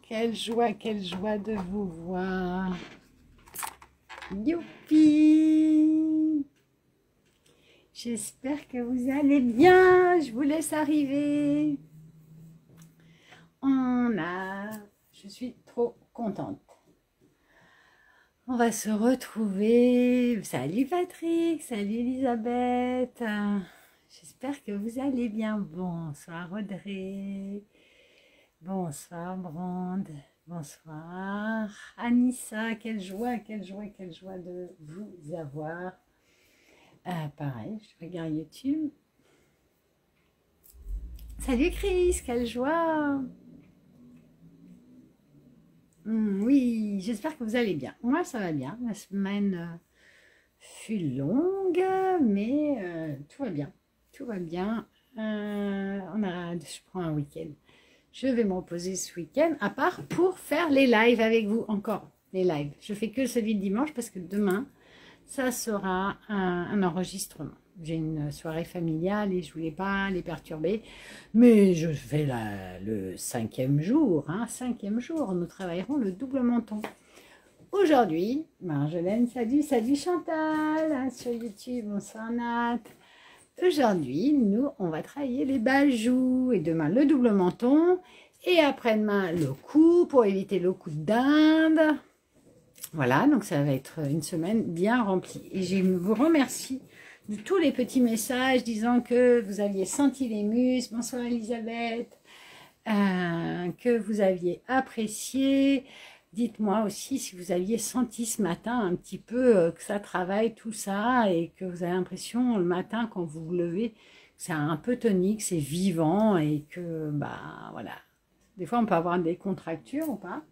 quelle joie de vous voir. Youpi! J'espère que vous allez bien. Je vous laisse arriver. Je suis trop contente. On va se retrouver. Salut Patrick, salut Elisabeth. J'espère que vous allez bien. Bonsoir Audrey. Bonsoir Brande. Bonsoir Anissa. Quelle joie de vous avoir. Pareil, je regarde YouTube. Salut Chris, quelle joie. Oui, j'espère que vous allez bien. Moi, ça va bien. La semaine fut longue, mais tout va bien. Tout va bien. Je prends un week-end. Je vais me reposer ce week-end, à part pour faire les lives avec vous. Encore, les lives. Je fais que celui de dimanche parce que demain, ça sera un enregistrement. J'ai une soirée familiale et je voulais pas les perturber. Mais je fais le 5e jour. Cinquième jour, nous travaillerons le double menton. Aujourd'hui, Marjolaine, salut Chantal sur YouTube, bonsoir Nat. Aujourd'hui, nous, on va travailler les bajoux. Et demain, le double menton. Et après-demain, le cou pour éviter le coup de dinde. Voilà, donc ça va être une semaine bien remplie. Et je vous remercie de tous les petits messages disant que vous aviez senti les muscles. Bonsoir Elisabeth. Que vous aviez apprécié. Dites-moi aussi si vous aviez senti ce matin un petit peu que ça travaille tout ça et que vous avez l'impression le matin quand vous vous levez que c'est un peu tonique, c'est vivant et que, voilà. Des fois, on peut avoir des contractures ou pas.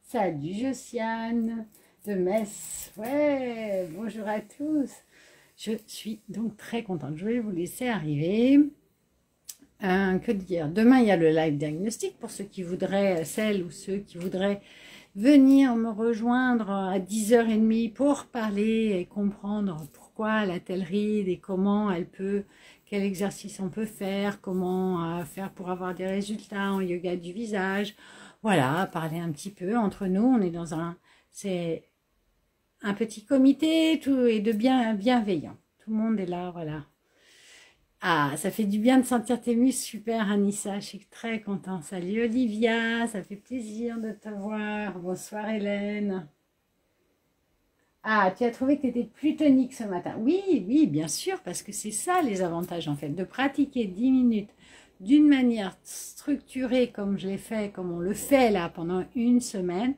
Salut Josiane de Metz. Ouais, bonjour à tous. Je suis donc très contente. Je vais vous laisser arriver. Que dire? Demain, il y a le live diagnostic pour ceux qui voudraient, celles ou ceux qui voudraient venir me rejoindre à 10h30 pour parler et comprendre pourquoi elle a telle ride et comment elle peut, quel exercice on peut faire, comment faire pour avoir des résultats en yoga du visage. Voilà, parler un petit peu entre nous. On est dans c'est un petit comité tout et de bienveillant. Tout le monde est là, voilà. Ah, ça fait du bien de sentir tes muscles. Super, Anissa, je suis très contente. Salut Olivia, ça fait plaisir de te voir. Bonsoir Hélène. Ah, tu as trouvé que tu étais plus tonique ce matin. Oui, bien sûr, parce que c'est ça les avantages en fait, de pratiquer 10 minutes d'une manière structurée comme je l'ai fait, comme on le fait là pendant une semaine,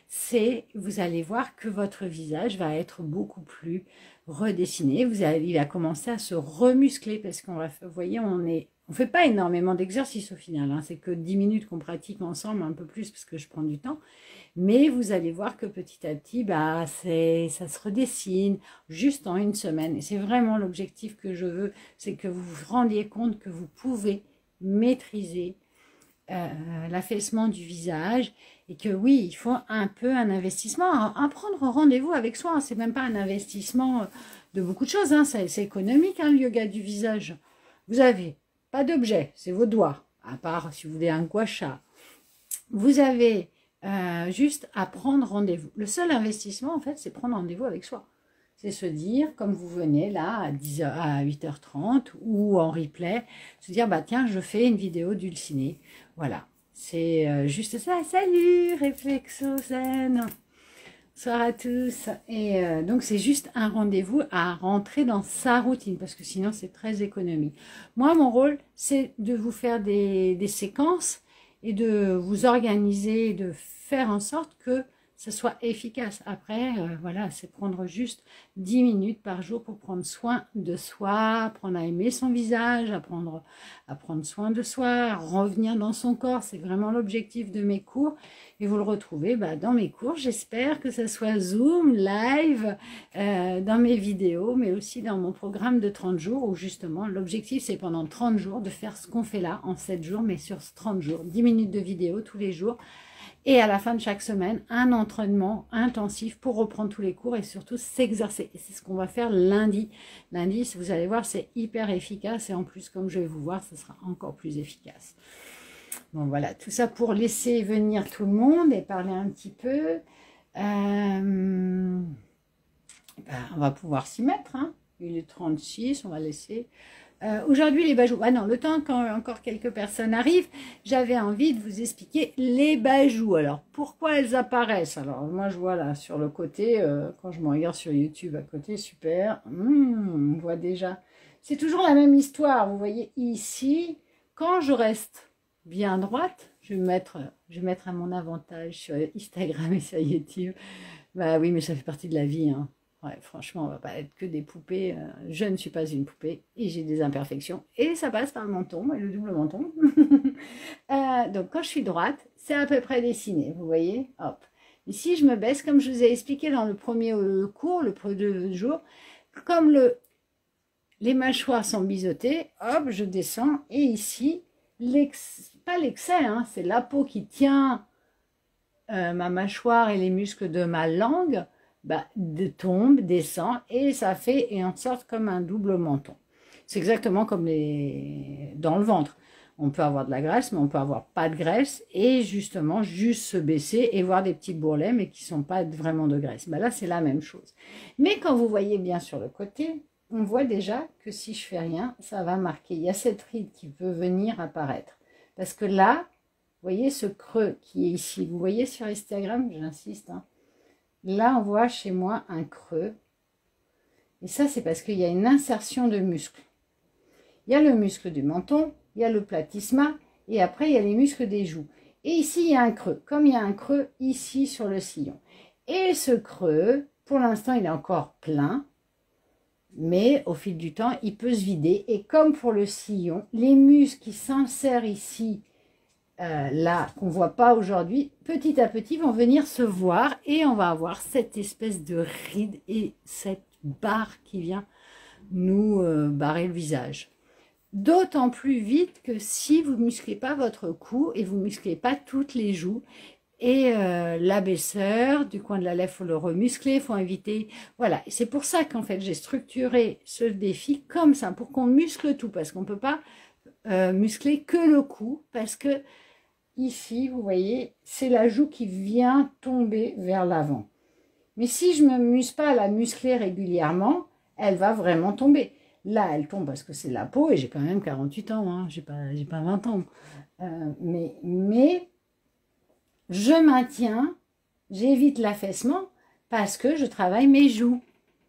c'est, vous allez voir que votre visage va être beaucoup plus redessiné, il va commencer à se remuscler parce qu'on va, vous voyez, on fait pas énormément d'exercices au final, c'est que 10 minutes qu'on pratique ensemble, un peu plus parce que je prends du temps, mais vous allez voir que petit à petit, ça se redessine juste en une semaine et c'est vraiment l'objectif que je veux, c'est que vous vous rendiez compte que vous pouvez maîtriser l'affaissement du visage et que oui, il faut un peu un investissement à prendre rendez-vous avec soi, c'est même pas un investissement de beaucoup de choses, c'est économique le yoga du visage. Vous avez pas d'objet, c'est vos doigts, à part si vous voulez un gua sha. Vous avez juste à prendre rendez-vous. Le seul investissement en fait, c'est prendre rendez-vous avec soi. C'est se dire, comme vous venez là à 10h, à 8h30 ou en replay, se dire, tiens, je fais une vidéo dulcinée. Voilà, c'est juste ça. Salut, Réflexozen. Bonsoir à tous. Et donc, c'est juste un rendez-vous à rentrer dans sa routine parce que sinon, c'est très économique. Moi, mon rôle, c'est de vous faire des séquences et de vous organiser, de faire en sorte que ça soit efficace. Après, voilà, c'est prendre juste 10 minutes par jour pour prendre soin de soi, apprendre à aimer son visage, apprendre à prendre soin de soi, à revenir dans son corps. C'est vraiment l'objectif de mes cours. Et vous le retrouvez dans mes cours. J'espère que ça soit Zoom, live, dans mes vidéos, mais aussi dans mon programme de 30 jours où justement, l'objectif, c'est pendant 30 jours de faire ce qu'on fait là en 7 jours, mais sur 30 jours. 10 minutes de vidéo tous les jours. Et à la fin de chaque semaine, un entraînement intensif pour reprendre tous les cours et surtout s'exercer. Et c'est ce qu'on va faire lundi. Lundi, vous allez voir, c'est hyper efficace. Et en plus, comme je vais vous voir, ce sera encore plus efficace. Bon, voilà, tout ça pour laisser venir tout le monde et parler un petit peu. Ben, on va pouvoir s'y mettre, hein. Il est 36, on va laisser. Aujourd'hui, les bajoux. Ah non, le temps quand encore quelques personnes arrivent, j'avais envie de vous expliquer les bajoux. Alors, pourquoi elles apparaissent? Alors, moi, je vois là, sur le côté, quand je me regarde sur YouTube à côté, super. On voit déjà. C'est toujours la même histoire. Vous voyez ici, quand je reste bien droite, je vais mettre à mon avantage sur Instagram et sur YouTube. Bah oui, mais ça fait partie de la vie, hein. Ouais, franchement, on va pas être que des poupées. Je ne suis pas une poupée et j'ai des imperfections. Et ça passe par le menton et le double menton. Donc, quand je suis droite, c'est à peu près dessiné. Vous voyez? Hop. Ici, je me baisse, comme je vous ai expliqué dans le premier cours, le premier jour. Comme les mâchoires sont biseautées, hop, je descends. Et ici, pas l'excès, hein, c'est la peau qui tient ma mâchoire et les muscles de ma langue. Bah, tombe, descend et ça fait en sorte comme un double menton. C'est exactement comme dans le ventre. On peut avoir de la graisse, mais on peut avoir pas de graisse et justement juste se baisser et voir des petits bourrelets mais qui sont pas vraiment de graisse. Bah là, c'est la même chose. Mais quand vous voyez bien sur le côté, on voit déjà que si je fais rien, ça va marquer. Il y a cette ride qui peut venir apparaître. Parce que là, vous voyez ce creux qui est ici. Vous voyez sur Instagram, j'insiste, hein. Là, on voit chez moi un creux. Et ça, c'est parce qu'il y a une insertion de muscles. Il y a le muscle du menton, il y a le platysma, et après, il y a les muscles des joues. Et ici, il y a un creux, comme il y a un creux ici sur le sillon. Et ce creux, pour l'instant, il est encore plein, mais au fil du temps, il peut se vider. Et comme pour le sillon, les muscles qui s'insèrent ici, là, qu'on ne voit pas aujourd'hui, petit à petit vont venir se voir et on va avoir cette espèce de ride et cette barre qui vient nous barrer le visage. D'autant plus vite que si vous ne musclez pas votre cou et vous ne musclez pas toutes les joues et l'abaisseur du coin de la lèvre, il faut le remuscler, il faut éviter. Voilà, c'est pour ça qu'en fait j'ai structuré ce défi comme ça, pour qu'on muscle tout, parce qu'on ne peut pas muscler que le cou, parce que ici, vous voyez, c'est la joue qui vient tomber vers l'avant. Mais si je ne me muscle pas à la muscler régulièrement, elle va vraiment tomber. Là, elle tombe parce que c'est la peau et j'ai quand même 48 ans, hein, j'ai pas 20 ans. Mais je maintiens, j'évite l'affaissement parce que je travaille mes joues.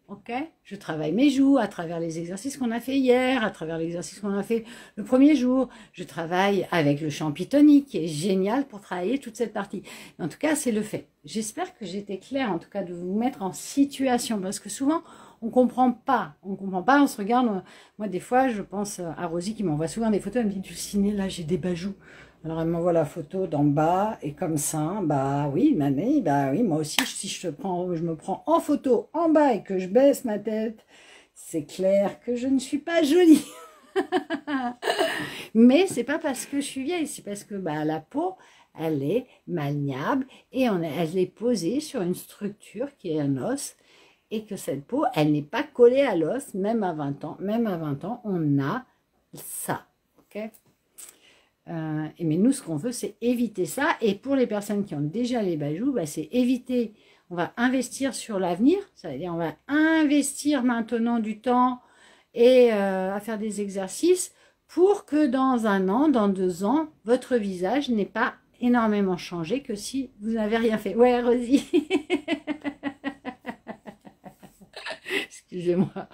Ok, je travaille mes joues à travers les exercices qu'on a fait hier, à travers l'exercice qu'on a fait le premier jour. Je travaille avec le champignon qui est génial pour travailler toute cette partie. En tout cas, c'est le fait. J'espère que j'étais claire, en tout cas, de vous mettre en situation, parce que souvent, on comprend pas, on se regarde. Moi, des fois, je pense à Rosie qui m'envoie souvent des photos, elle me dit, Dulcinée, là, j'ai des bajoux. Alors, elle m'envoie la photo d'en bas, et comme ça, bah oui, mamie, bah oui, moi aussi, si je me prends en photo en bas et que je baisse ma tête, c'est clair que je ne suis pas jolie. Mais c'est pas parce que je suis vieille, c'est parce que bah, la peau, elle est malléable et elle est posée sur une structure qui est un os, et que cette peau, elle n'est pas collée à l'os, même à 20 ans. Même à 20 ans, on a ça, ok. Mais nous, ce qu'on veut, c'est éviter ça. Et pour les personnes qui ont déjà les bajoux, bah, c'est éviter. On va investir sur l'avenir. C'est-à-dire, on va investir maintenant du temps et à faire des exercices pour que dans 1 an, dans 2 ans, votre visage n'ait pas énormément changé que si vous n'avez rien fait. Ouais, Rosie. Excusez-moi.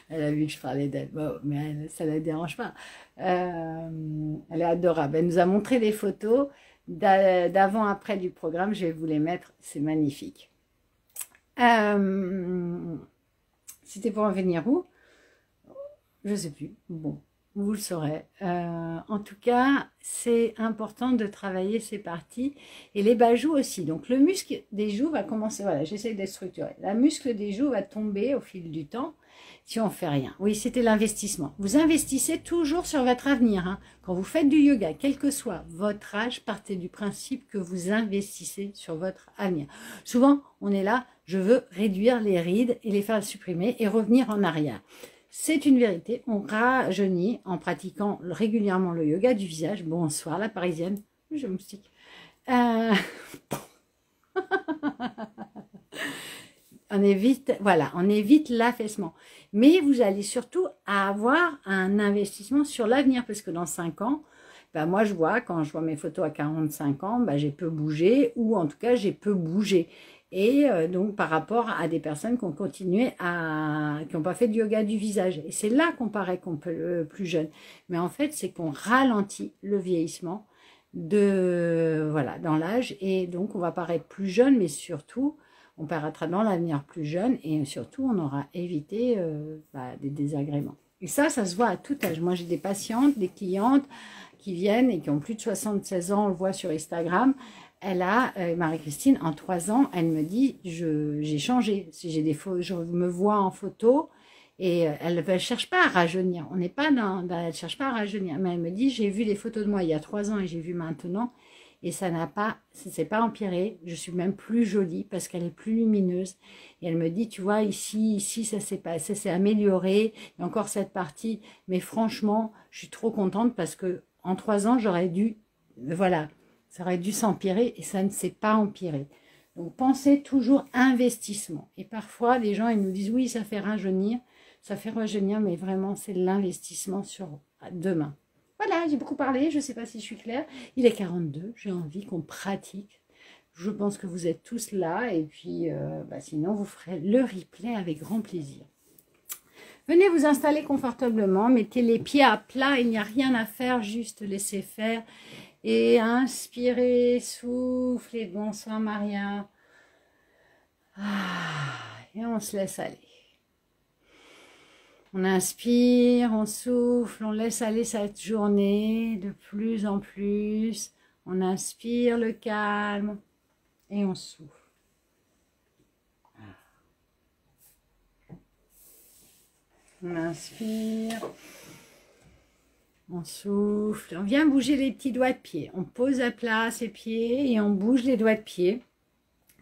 Elle a vu que je parlais d'elle, bon, mais ça ne la dérange pas. Elle est adorable. Elle nous a montré des photos d'avant-après du programme. Je vais vous les mettre. C'est magnifique. C'était pour en venir où? Je ne sais plus. Bon, vous le saurez. En tout cas, c'est important de travailler ces parties. Et les bajoux aussi. Donc, le muscle des joues va commencer. Voilà, j'essaie d'être structurée. Le muscle des joues va tomber au fil du temps si on ne fait rien. Oui, c'était l'investissement. Vous investissez toujours sur votre avenir. Hein. Quand vous faites du yoga, quel que soit votre âge, partez du principe que vous investissez sur votre avenir. Souvent, on est là, je veux réduire les rides et les faire supprimer et revenir en arrière. C'est une vérité, on rajeunit en pratiquant régulièrement le yoga du visage. Bonsoir la parisienne, je me stick. On évite, voilà, on évite l'affaissement. Mais vous allez surtout avoir un investissement sur l'avenir, parce que dans 5 ans, ben moi je vois, quand je vois mes photos à 45 ans, ben j'ai peu bougé, ou en tout cas j'ai peu bougé. Et donc par rapport à des personnes qui ont continué qui n'ont pas fait de yoga du visage. Et c'est là qu'on paraît qu'on peut plus jeune. Mais en fait, c'est qu'on ralentit le vieillissement voilà, dans l'âge. Et donc on va paraître plus jeune, mais surtout, on paraîtra dans l'avenir plus jeune. Et surtout, on aura évité des désagréments. Et ça se voit à tout âge. Moi, j'ai des patientes, des clientes qui viennent et qui ont plus de 76 ans, on le voit sur Instagram. Elle a, Marie-Christine, en 3 ans, elle me dit, j'ai changé. J'ai je me vois en photo et elle ne cherche pas à rajeunir. On n'est pas elle ne cherche pas à rajeunir. Mais elle me dit, j'ai vu les photos de moi il y a 3 ans et j'ai vu maintenant. Et ça s'est pas empiré. Je suis même plus jolie parce qu'elle est plus lumineuse. Et elle me dit, tu vois, ici, ça s'est amélioré. Il y a encore cette partie. Mais franchement, je suis trop contente parce que en 3 ans, voilà, ça aurait dû s'empirer et ça ne s'est pas empiré. Donc, pensez toujours investissement. Et parfois, les gens, ils nous disent, oui, ça fait rajeunir, mais vraiment, c'est l'investissement sur demain. Voilà, j'ai beaucoup parlé, je ne sais pas si je suis claire. Il est 42, j'ai envie qu'on pratique. Je pense que vous êtes tous là et puis sinon, vous ferez le replay avec grand plaisir. Venez vous installer confortablement, mettez les pieds à plat, il n'y a rien à faire, juste laissez faire. Et inspirez, soufflez, bonsoir Maria. Et on se laisse aller. On inspire, on souffle, on laisse aller cette journée de plus en plus. On inspire le calme et on souffle. On inspire, on souffle, on vient bouger les petits doigts de pied. On pose à plat ses pieds et on bouge les doigts de pied,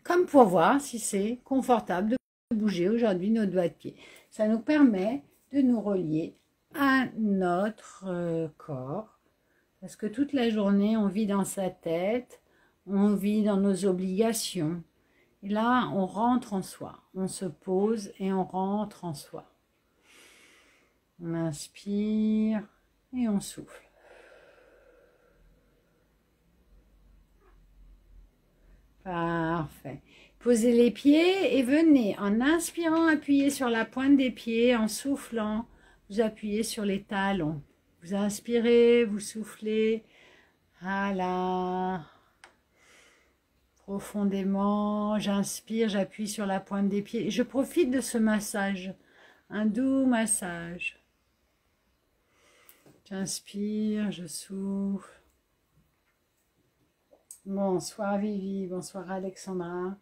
comme pour voir si c'est confortable de bouger aujourd'hui nos doigts de pied. Ça nous permet de nous relier à notre corps, parce que toute la journée, on vit dans sa tête, on vit dans nos obligations. Et là, on rentre en soi, on se pose et on rentre en soi. On inspire et on souffle. Parfait. Posez les pieds et venez en inspirant appuyer sur la pointe des pieds, en soufflant, vous appuyez sur les talons. Vous inspirez, vous soufflez. Voilà. Profondément, j'inspire, j'appuie sur la pointe des pieds. Et je profite de ce massage, un doux massage. J'inspire, je souffle. Bonsoir Vivi, bonsoir Alexandra.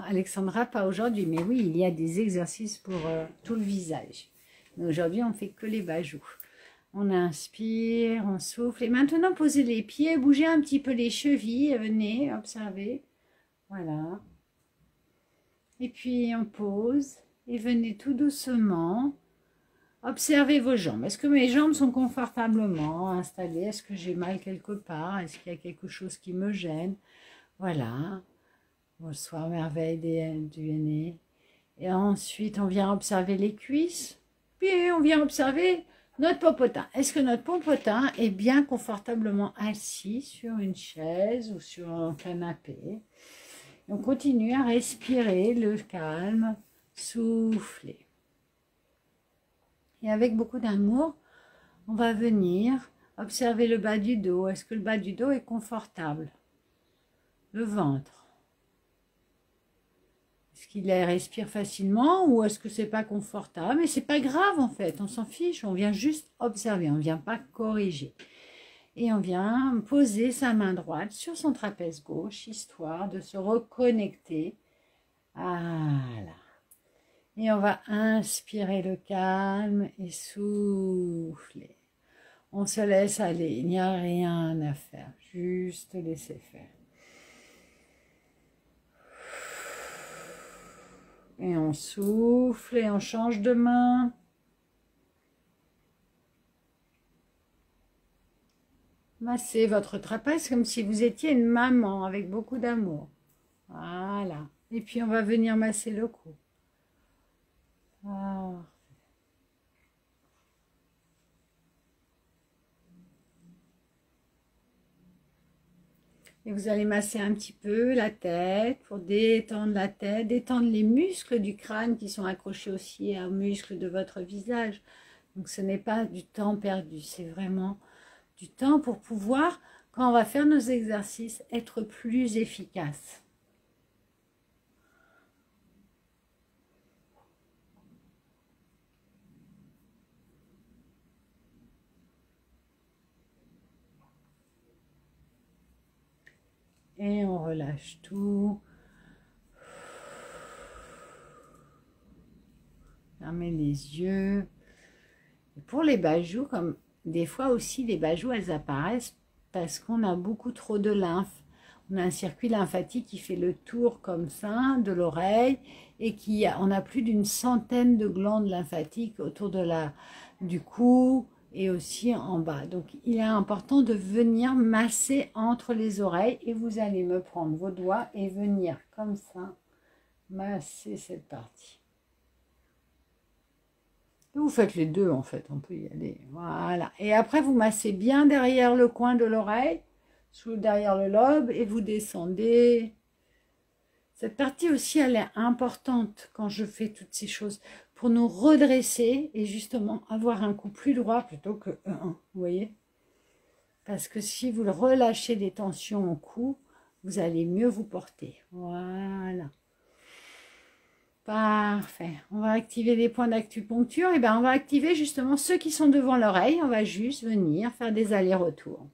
Alexandra, pas aujourd'hui, mais oui, il y a des exercices pour tout le visage. Mais aujourd'hui, on ne fait que les bajous. On inspire, on souffle. Et maintenant, posez les pieds, bougez un petit peu les chevilles. Venez, observez. Voilà. Et puis, on pose. Et venez tout doucement. Observez vos jambes. Est-ce que mes jambes sont confortablement installées? Est-ce que j'ai mal quelque part? Est-ce qu'il y a quelque chose qui me gêne? Voilà. Bonsoir, merveille du aîné. Et ensuite, on vient observer les cuisses. Puis, on vient observer notre popotin. Est-ce que notre popotin est bien confortablement assis sur une chaise ou sur un canapé? On continue à respirer le calme, souffler. Et avec beaucoup d'amour, on va venir observer le bas du dos. Est-ce que le bas du dos est confortable? Le ventre. Est-ce qu'il respire facilement ou est-ce que c'est pas confortable? Mais c'est pas grave en fait, on s'en fiche, on vient juste observer, on ne vient pas corriger. Et on vient poser sa main droite sur son trapèze gauche, histoire de se reconnecter. Voilà. Et on va inspirer le calme et souffler. On se laisse aller, il n'y a rien à faire, juste laisser faire. Et on souffle et on change de main. Massez votre trapèze comme si vous étiez une maman avec beaucoup d'amour. Voilà. Et puis on va venir masser le cou. Ah. Et vous allez masser un petit peu la tête pour détendre la tête, détendre les muscles du crâne qui sont accrochés aussi aux muscles de votre visage. Donc ce n'est pas du temps perdu, c'est vraiment du temps pour pouvoir, quand on va faire nos exercices, être plus efficace. Et on relâche tout. Fermez les yeux. Et pour les bajoux, comme des fois aussi les bajoux, elles apparaissent parce qu'on a beaucoup trop de lymphe. On a un circuit lymphatique qui fait le tour comme ça de l'oreille et on a plus d'une centaine de glandes lymphatiques autour du cou et aussi en bas. Donc il est important de venir masser entre les oreilles et vous allez me prendre vos doigts et venir comme ça masser cette partie. Vous faites les deux en fait, on peut y aller. Voilà. Et après, vous massez bien derrière le coin de l'oreille, derrière le lobe, et vous descendez. Cette partie aussi, elle est importante quand je fais toutes ces choses, pour nous redresser et justement avoir un cou plus droit plutôt que un. Vous voyez? Parce que si vous relâchez des tensions au cou, vous allez mieux vous porter. Voilà. Parfait. On va activer les points d'acupuncture. Et bien, on va activer justement ceux qui sont devant l'oreille. On va juste venir faire des allers-retours.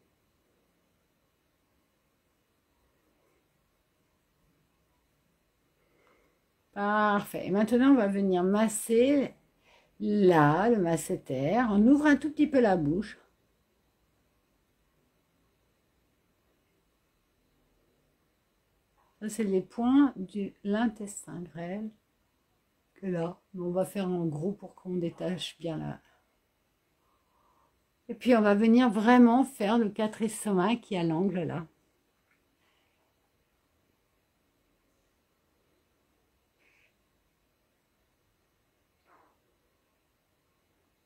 Parfait. Et maintenant, on va venir masser là, le masséter. On ouvre un tout petit peu la bouche. Ça, c'est les points de l'intestin grêle. Là, on va faire en gros pour qu'on détache bien là. Et puis on va venir vraiment faire le 4 estomac qui est à l'angle là.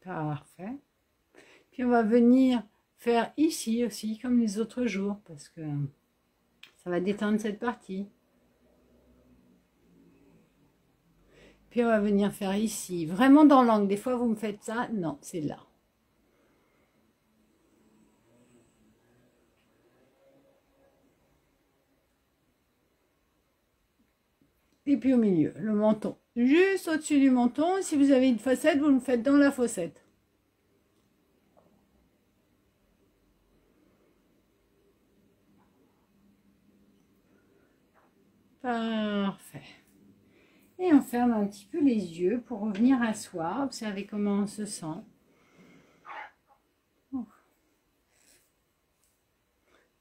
Parfait. Puis on va venir faire ici aussi comme les autres jours parce que ça va détendre cette partie. Puis on va venir faire ici, vraiment dans l'angle. Des fois, vous me faites ça. Non, c'est là. Et puis au milieu, le menton. Juste au-dessus du menton. Si vous avez une fossette, vous le faites dans la fossette. Parfait. Et on ferme un petit peu les yeux pour revenir à soi. Observez comment on se sent.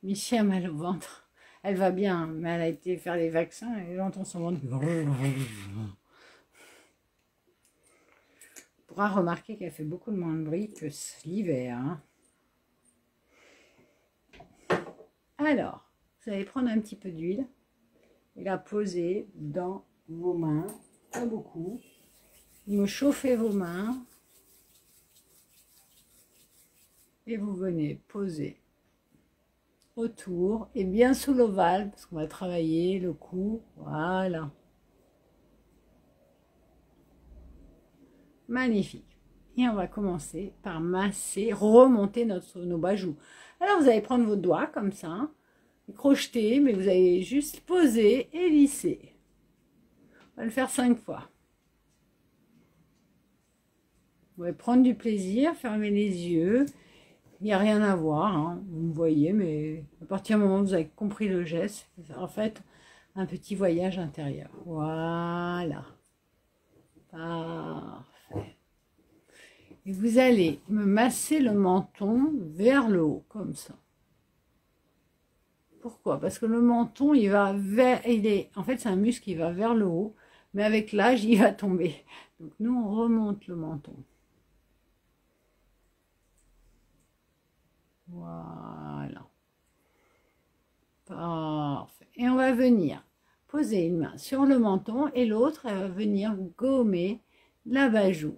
Michi a mal au ventre. Elle va bien, mais elle a été faire les vaccins et j'entends son ventre. On pourra remarquer qu'elle fait beaucoup moins de bruit que l'hiver. Hein. Alors, vous allez prendre un petit peu d'huile et la poser dans vos mains, pas beaucoup. Vous chauffez vos mains et vous venez poser autour et bien sous l'ovale parce qu'on va travailler le cou. Voilà. Magnifique. Et on va commencer par masser, remonter nos bajoux. Alors vous allez prendre vos doigts comme ça, crocheter, mais vous allez juste poser et lisser. On va le faire 5 fois. Vous pouvez prendre du plaisir, fermer les yeux. Il n'y a rien à voir, hein. Vous me voyez, mais à partir du moment où vous avez compris le geste, en fait, un petit voyage intérieur. Voilà. Parfait. Et vous allez me masser le menton vers le haut, comme ça. Pourquoi? Parce que le menton, il va vers, en fait, c'est un muscle qui va vers le haut, Mais avec l'âge, il va tomber. Donc nous, on remonte le menton. Voilà. Parfait. Et on va venir poser une main sur le menton et l'autre, elle va venir gommer l'abat-joue.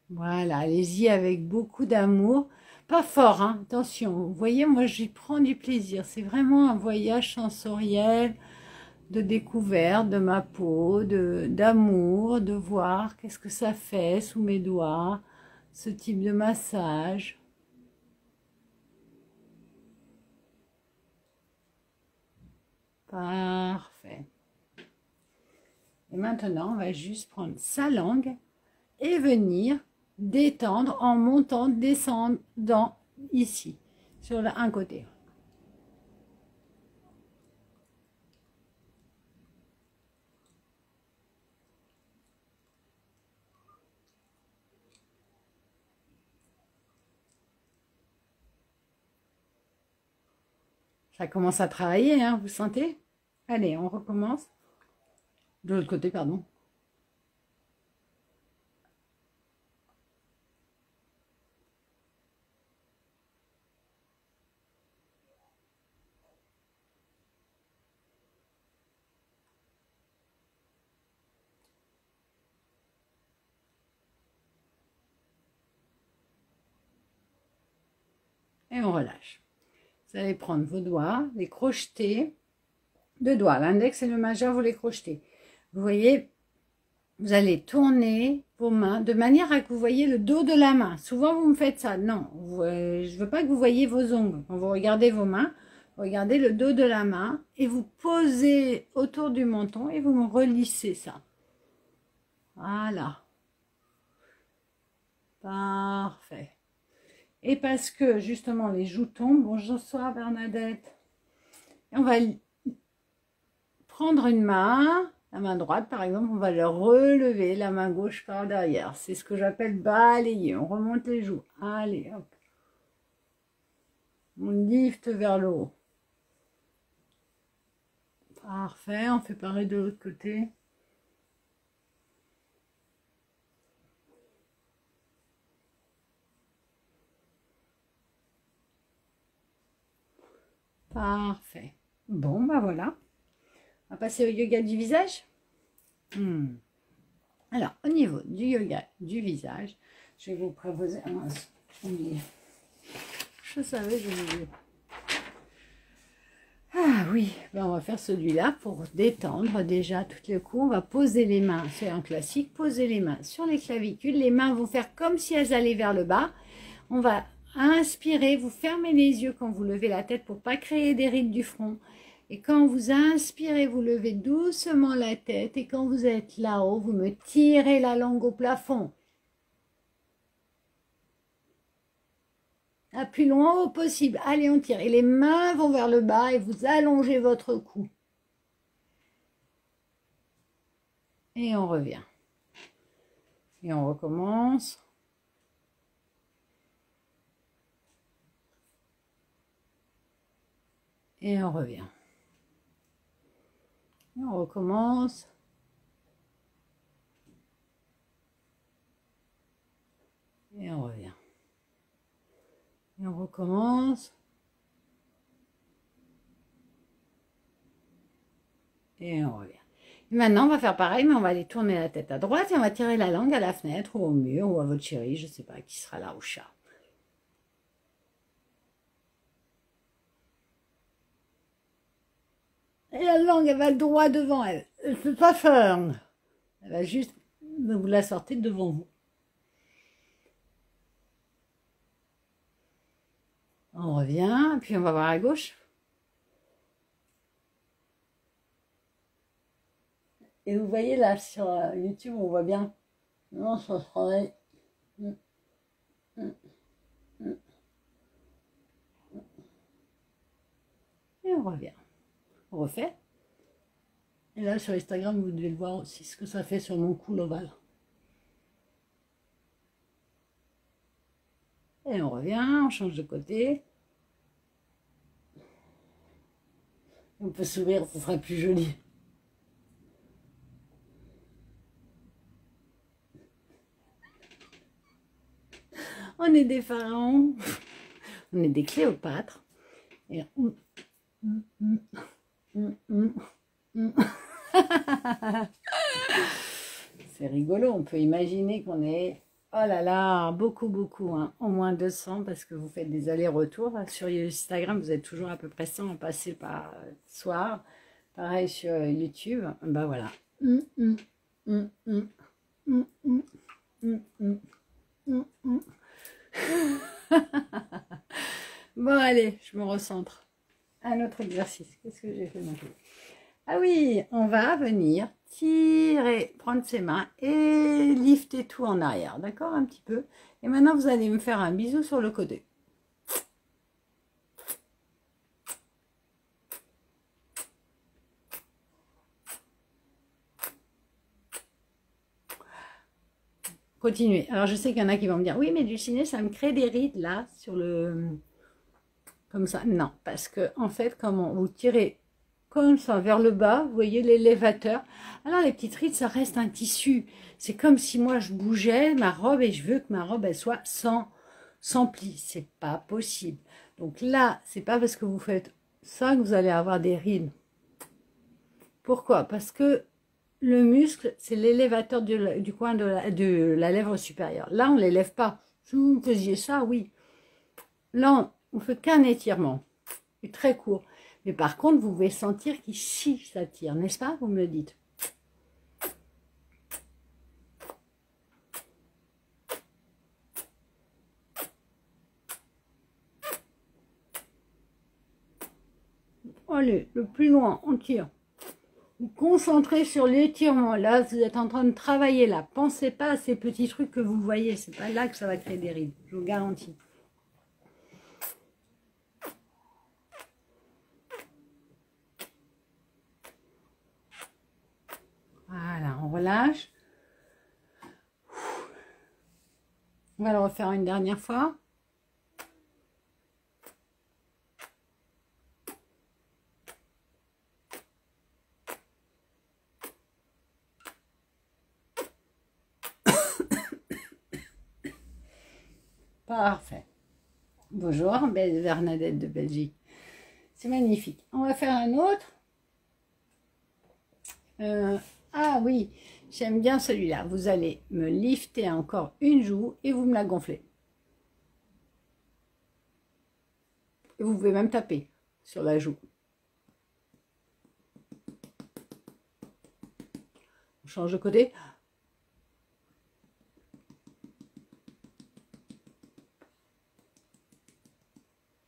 Voilà, allez-y avec beaucoup d'amour. Pas fort, hein, attention. Vous voyez, moi, j'y prends du plaisir. C'est vraiment un voyage sensoriel, de découverte de ma peau, d'amour, de voir qu'est-ce que ça fait sous mes doigts, ce type de massage. Parfait. Et maintenant, on va juste prendre sa langue et venir détendre en montant, descendant ici, sur un côté. Ça commence à travailler, hein, vous sentez? Allez, on recommence. De l'autre côté, pardon. Et on relâche. Vous allez prendre vos doigts, les crocheter. Deux doigts, l'index et le majeur, vous les crochetez. Vous voyez, vous allez tourner vos mains de manière à que vous voyez le dos de la main. Souvent, vous me faites ça. Non, je ne veux pas que vous voyez vos ongles. Quand vous regardez vos mains, regardez le dos de la main et vous posez autour du menton et vous me relissez ça. Voilà. Parfait. Et parce que justement les joues tombent, bonsoir Bernadette. Et on va prendre une main, la main droite par exemple, on va le relever, la main gauche par derrière. C'est ce que j'appelle balayer. On remonte les joues. Allez, hop. On lift vers le haut. Parfait, on fait pareil de l'autre côté. Parfait. Bon, bah voilà. On va passer au yoga du visage. Alors, au niveau du yoga du visage, je vais vous proposer un... Je savais, j'ai oublié. Ah oui, ben on va faire celui-là pour détendre déjà tout le cou. On va poser les mains, c'est un classique, poser les mains sur les clavicules. Les mains vont faire comme si elles allaient vers le bas. On va inspirer, vous fermez les yeux quand vous levez la tête pour pas créer des rides du front. Et quand vous inspirez, vous levez doucement la tête. Et quand vous êtes là-haut, vous me tirez la langue au plafond. La plus loin possible. Allez, on tire. Et les mains vont vers le bas et vous allongez votre cou. Et on revient. Et on recommence. Et on revient. Et on recommence. Et on revient. Et on recommence. Et on revient. Et maintenant, on va faire pareil, mais on va aller tourner la tête à droite et on va tirer la langue à la fenêtre ou au mur ou à votre chérie, je ne sais pas qui sera là au chat. Et la langue, elle va droit devant elle. Elle ne peut pas ferme. Elle va juste vous la sortir devant vous. On revient, puis on va voir à gauche. Et vous voyez là sur YouTube, on voit bien. Non, ça se travaille. Et on revient. On refait. Et là, sur Instagram, vous devez le voir aussi, ce que ça fait sur mon cou l'ovale. Et on revient, on change de côté. On peut sourire, ce sera plus joli. On est des pharaons, on est des Cléopâtres. Et c'est rigolo, on peut imaginer qu'on est, oh là là, beaucoup, beaucoup, hein, au moins 200 parce que vous faites des allers-retours. Sur Instagram, vous êtes toujours à peu près 100 à passer par soir. Pareil sur YouTube, bah voilà. Bon, allez, je me recentre. Un autre exercice. Qu'est-ce que j'ai fait maintenant? Ah oui, on va venir tirer, prendre ses mains et lifter tout en arrière, d'accord? Un petit peu. Et maintenant, vous allez me faire un bisou sur le côté. Continuez. Alors, je sais qu'il y en a qui vont me dire, oui, mais Dulcinée, ça me crée des rides là, sur le... Comme ça. Non, parce que en fait, quand vous tirez comme ça vers le bas, vous voyez l'élévateur. Alors, les petites rides, ça reste un tissu. C'est comme si moi, je bougeais ma robe et je veux que ma robe, elle soit sans plis. C'est pas possible. Donc là, c'est pas parce que vous faites ça que vous allez avoir des rides. Pourquoi? Parce que le muscle, c'est l'élévateur du coin de la lèvre supérieure. Là, on ne l'élève pas. Si vous faisiez ça, oui. Là, on ne fait qu'un étirement. Et très court. Mais par contre, vous pouvez sentir qu'ici, ça tire. N'est-ce pas? Vous me le dites. Allez, le plus loin, on tire. Vous concentrez sur l'étirement. Là, vous êtes en train de travailler là. Pensez pas à ces petits trucs que vous voyez. C'est pas là que ça va créer des rides. Je vous garantis. Voilà, on relâche. On va le refaire une dernière fois. Parfait. Bonjour, belle Bernadette de Belgique. C'est magnifique. On va faire un autre. Ah oui, j'aime bien celui-là. Vous allez me lifter encore une joue et vous me la gonflez. Et vous pouvez même taper sur la joue. On change de côté.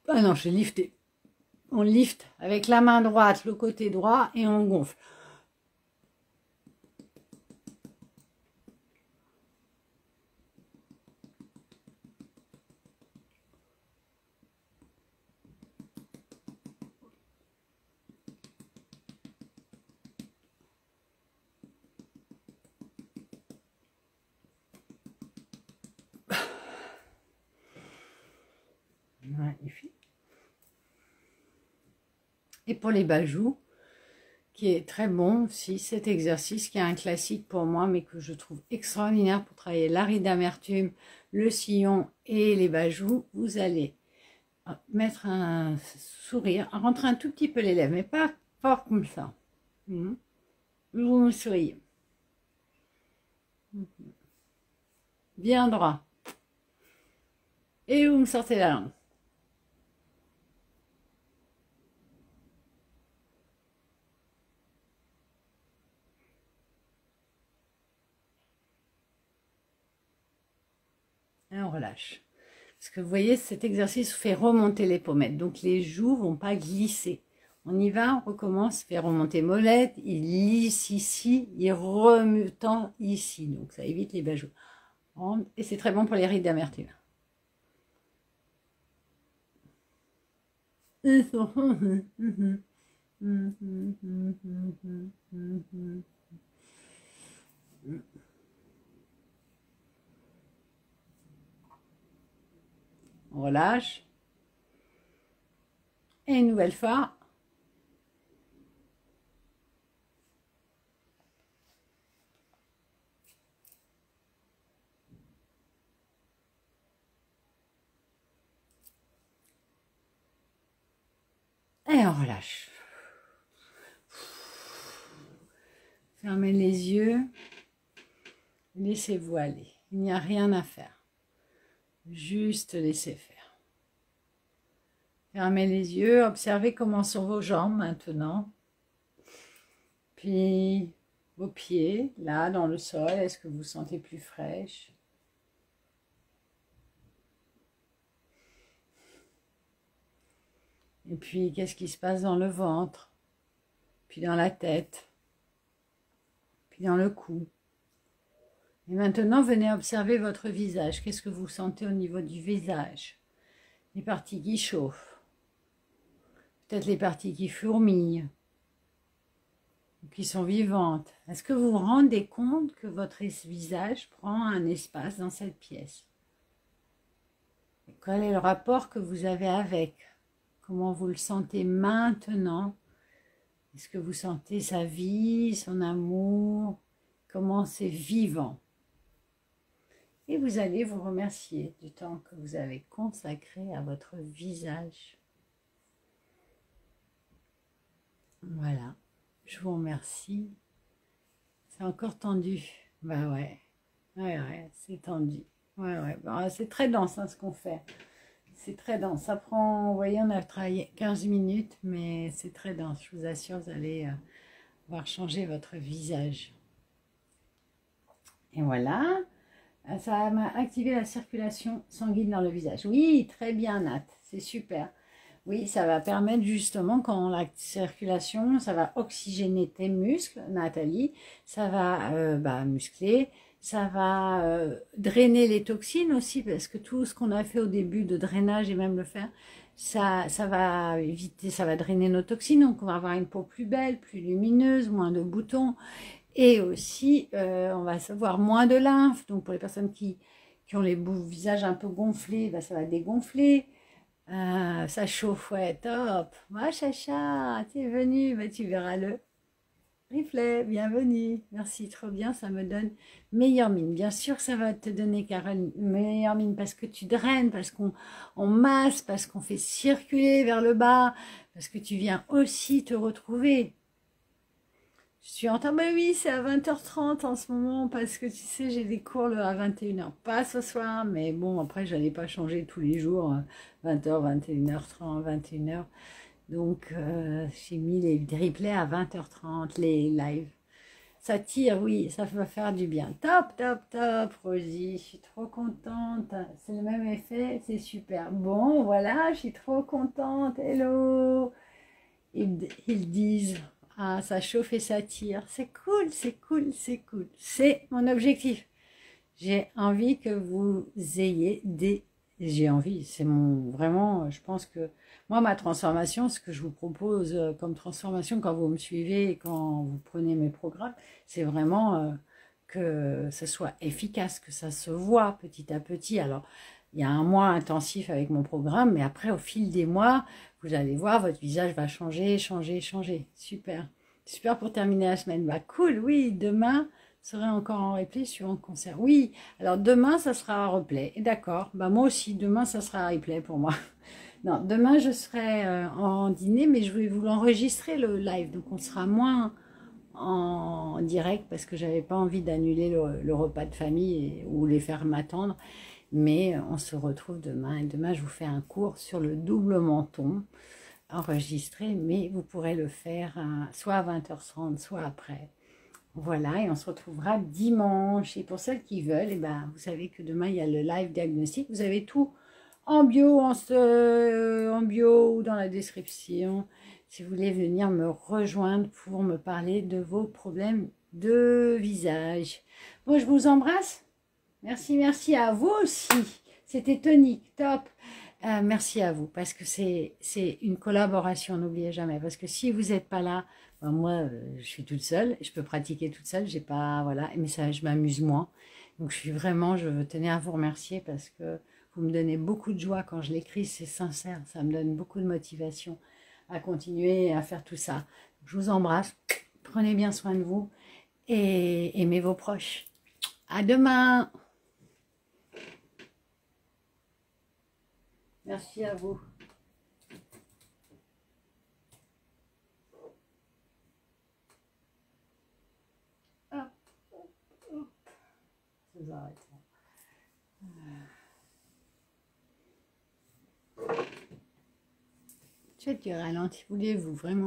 Ah non, j'ai lifté. On lift avec la main droite, le côté droit, et on gonfle. Magnifique. Et pour les bajoux, qui est très bon aussi, cet exercice qui est un classique pour moi, mais que je trouve extraordinaire pour travailler la ride d'amertume, le sillon et les bajoux, vous allez mettre un sourire, rentrer un tout petit peu les lèvres, mais pas fort comme ça. Vous me souriez. Bien droit. Et vous me sortez la langue. Et on relâche. Parce que vous voyez, cet exercice fait remonter les pommettes. Donc les joues vont pas glisser. On y va, on recommence, fait remonter molette, il lisse ici, il remutant ici. Donc ça évite les bajoux. Et c'est très bon pour les rides d'amertume. On relâche. Et une nouvelle fois. Et on relâche. Fermez les yeux. Laissez-vous aller. Il n'y a rien à faire. Juste laissez faire. Fermez les yeux. Observez comment sont vos jambes maintenant. Puis vos pieds, là, dans le sol. Est-ce que vous sentez plus fraîche? Et puis, qu'est-ce qui se passe dans le ventre? Puis dans la tête? Puis dans le cou? Et maintenant, venez observer votre visage. Qu'est-ce que vous sentez au niveau du visage? Les parties qui chauffent. Peut-être les parties qui fourmillent. Qui sont vivantes. Est-ce que vous vous rendez compte que votre visage prend un espace dans cette pièce? Et quel est le rapport que vous avez avec? Comment vous le sentez maintenant? Est-ce que vous sentez sa vie, son amour? Comment c'est vivant? Et vous allez vous remercier du temps que vous avez consacré à votre visage. Voilà, je vous remercie. C'est encore tendu. Bah ouais, c'est tendu. Ouais, bah, c'est très dense hein, ce qu'on fait. C'est très dense. Ça prend, vous voyez, on a travaillé 15 minutes, mais c'est très dense. Je vous assure, vous allez voir changer votre visage. Et voilà. Ça m'a activé la circulation sanguine dans le visage. Oui, très bien, Nat. C'est super. Oui, ça va permettre justement, quand la circulation, ça va oxygéner tes muscles, Nathalie. Ça va muscler. Ça va drainer les toxines aussi, parce que tout ce qu'on a fait au début de drainage, et même le faire, ça va éviter, ça va drainer nos toxines. Donc, on va avoir une peau plus belle, plus lumineuse, moins de boutons. Et aussi, on va avoir moins de lymphe. Donc, pour les personnes qui ont les visages un peu gonflés, bah, ça va dégonfler. Ça chauffe, ouais, top. Moi, Chacha, t'es venu, bah, tu verras le replay. Bienvenue. Merci, trop bien, ça me donne meilleure mine. Bien sûr que ça va te donner, Karen, meilleure mine parce que tu draines, parce qu'on masse, parce qu'on fait circuler vers le bas, parce que tu viens aussi te retrouver. Je suis en train, mais oui, c'est à 20h30 en ce moment, parce que tu sais, j'ai des cours à 21h. Pas ce soir, mais bon, après, je n'allais pas changer tous les jours, 20h, 21h30, 21h. Donc, j'ai mis les replays à 20h30, les lives. Ça tire, oui, ça va faire du bien. Top, top, top, Rosie, je suis trop contente. C'est le même effet, c'est super. Bon, voilà, je suis trop contente. Hello. Ils disent... Ah, ça chauffe et ça tire. C'est cool, c'est cool, c'est cool. C'est mon objectif. J'ai envie que vous ayez des... J'ai envie, c'est mon... Vraiment, je pense que... Moi, ma transformation, ce que je vous propose comme transformation quand vous me suivez et quand vous prenez mes programmes, c'est vraiment que ce soit efficace, que ça se voit petit à petit. Alors, il y a un mois intensif avec mon programme, mais après, au fil des mois, vous allez voir, votre visage va changer, changer, changer. Super. Super pour terminer la semaine. Bah cool, oui, demain serait encore en replay sur un concert. Oui, alors demain, ça sera en replay. D'accord, bah moi aussi, demain, ça sera en replay pour moi. Non, demain, je serai en dîner, mais je vais vous l'enregistrer, le live. Donc, on sera moins en direct parce que j'avais pas envie d'annuler le repas de famille ou les faire m'attendre. Mais on se retrouve demain. Et demain, je vous fais un cours sur le double menton enregistré, mais vous pourrez le faire soit à 20h30, soit après. Voilà, et on se retrouvera dimanche. Et pour celles qui veulent, eh ben, vous savez que demain, il y a le live diagnostic. Vous avez tout en bio, en bio ou dans la description. Si vous voulez venir me rejoindre pour me parler de vos problèmes de visage. Bon, je vous embrasse. Merci, merci à vous aussi. C'était tonique, top. Merci à vous, parce que c'est une collaboration, n'oubliez jamais. Parce que si vous n'êtes pas là, ben moi, je suis toute seule, je peux pratiquer toute seule, j'ai pas, voilà, mais ça, je m'amuse moins. Donc je suis vraiment, je tenais à vous remercier parce que vous me donnez beaucoup de joie quand je l'écris, c'est sincère, ça me donne beaucoup de motivation à continuer à faire tout ça. Je vous embrasse, prenez bien soin de vous et aimez vos proches. À demain. Merci à vous. Hop, hop. Ça s'arrête. Faites du ralenti, voulez-vous vraiment?